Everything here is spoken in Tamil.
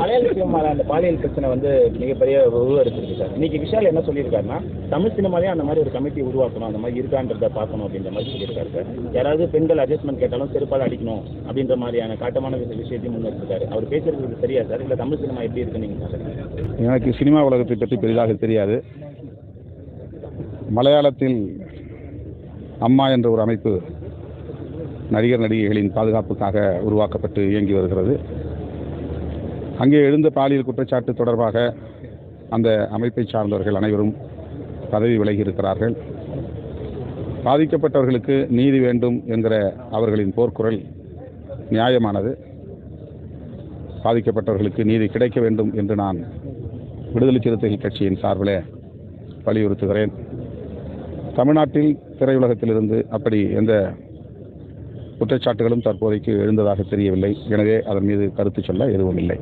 மலையாள சினிமாவில் அந்த பாலியல் பிரச்சனை வந்து மிகப்பெரிய உருவெடுத்திருக்கு சார். இன்னைக்கு விஷால் என்ன சொல்லியிருக்காருன்னா, தமிழ் சினிமாலேயே அந்த மாதிரி ஒரு கமிட்டி உருவாக்கணும், அந்த மாதிரி இருக்கான்றதை பார்க்கணும் அப்படின்ற மாதிரி சொல்லியிருக்காரு சார். யாராவது பெண்கள் அட்ஜஸ்ட்மெண்ட் கேட்டாலும் செருப்பால் அடிக்கணும் அப்படின்ற மாதிரியான காட்டமான விஷயத்தையும் முன்னெடுத்திருக்காரு. அவர் பேசுறது சரியா சார், இல்லை தமிழ் சினிமா எப்படி இருக்குன்னு நீங்கள் சார்? எனக்கு சினிமா உலகத்தை பற்றி பெரிதாக தெரியாது. மலையாளத்தில் அம்மா என்ற ஒரு அமைப்பு நடிகர் நடிகைகளின் பாதுகாப்புக்காக உருவாக்கப்பட்டு இயங்கி வருகிறது. அங்கே எழுந்த பாலியல் குற்றச்சாட்டு தொடர்பாக அந்த அமைப்பை சார்ந்தவர்கள் அனைவரும் பதவி விலகி இருக்கிறார்கள். பாதிக்கப்பட்டவர்களுக்கு நீதி வேண்டும் என்கிற அவர்களின் போர்க்குரல் நியாயமானது. பாதிக்கப்பட்டவர்களுக்கு நீதி கிடைக்க வேண்டும் என்று நான் விடுதலை சிறுத்தைகள் கட்சியின் சார்பில் வலியுறுத்துகிறேன். தமிழ்நாட்டில் திரையுலகத்திலிருந்து அப்படி எந்த குற்றச்சாட்டுகளும் தற்போதைக்கு எழுந்ததாக தெரியவில்லை. எனவே அதன் மீது கருத்து சொல்ல எதுவும் இல்லை.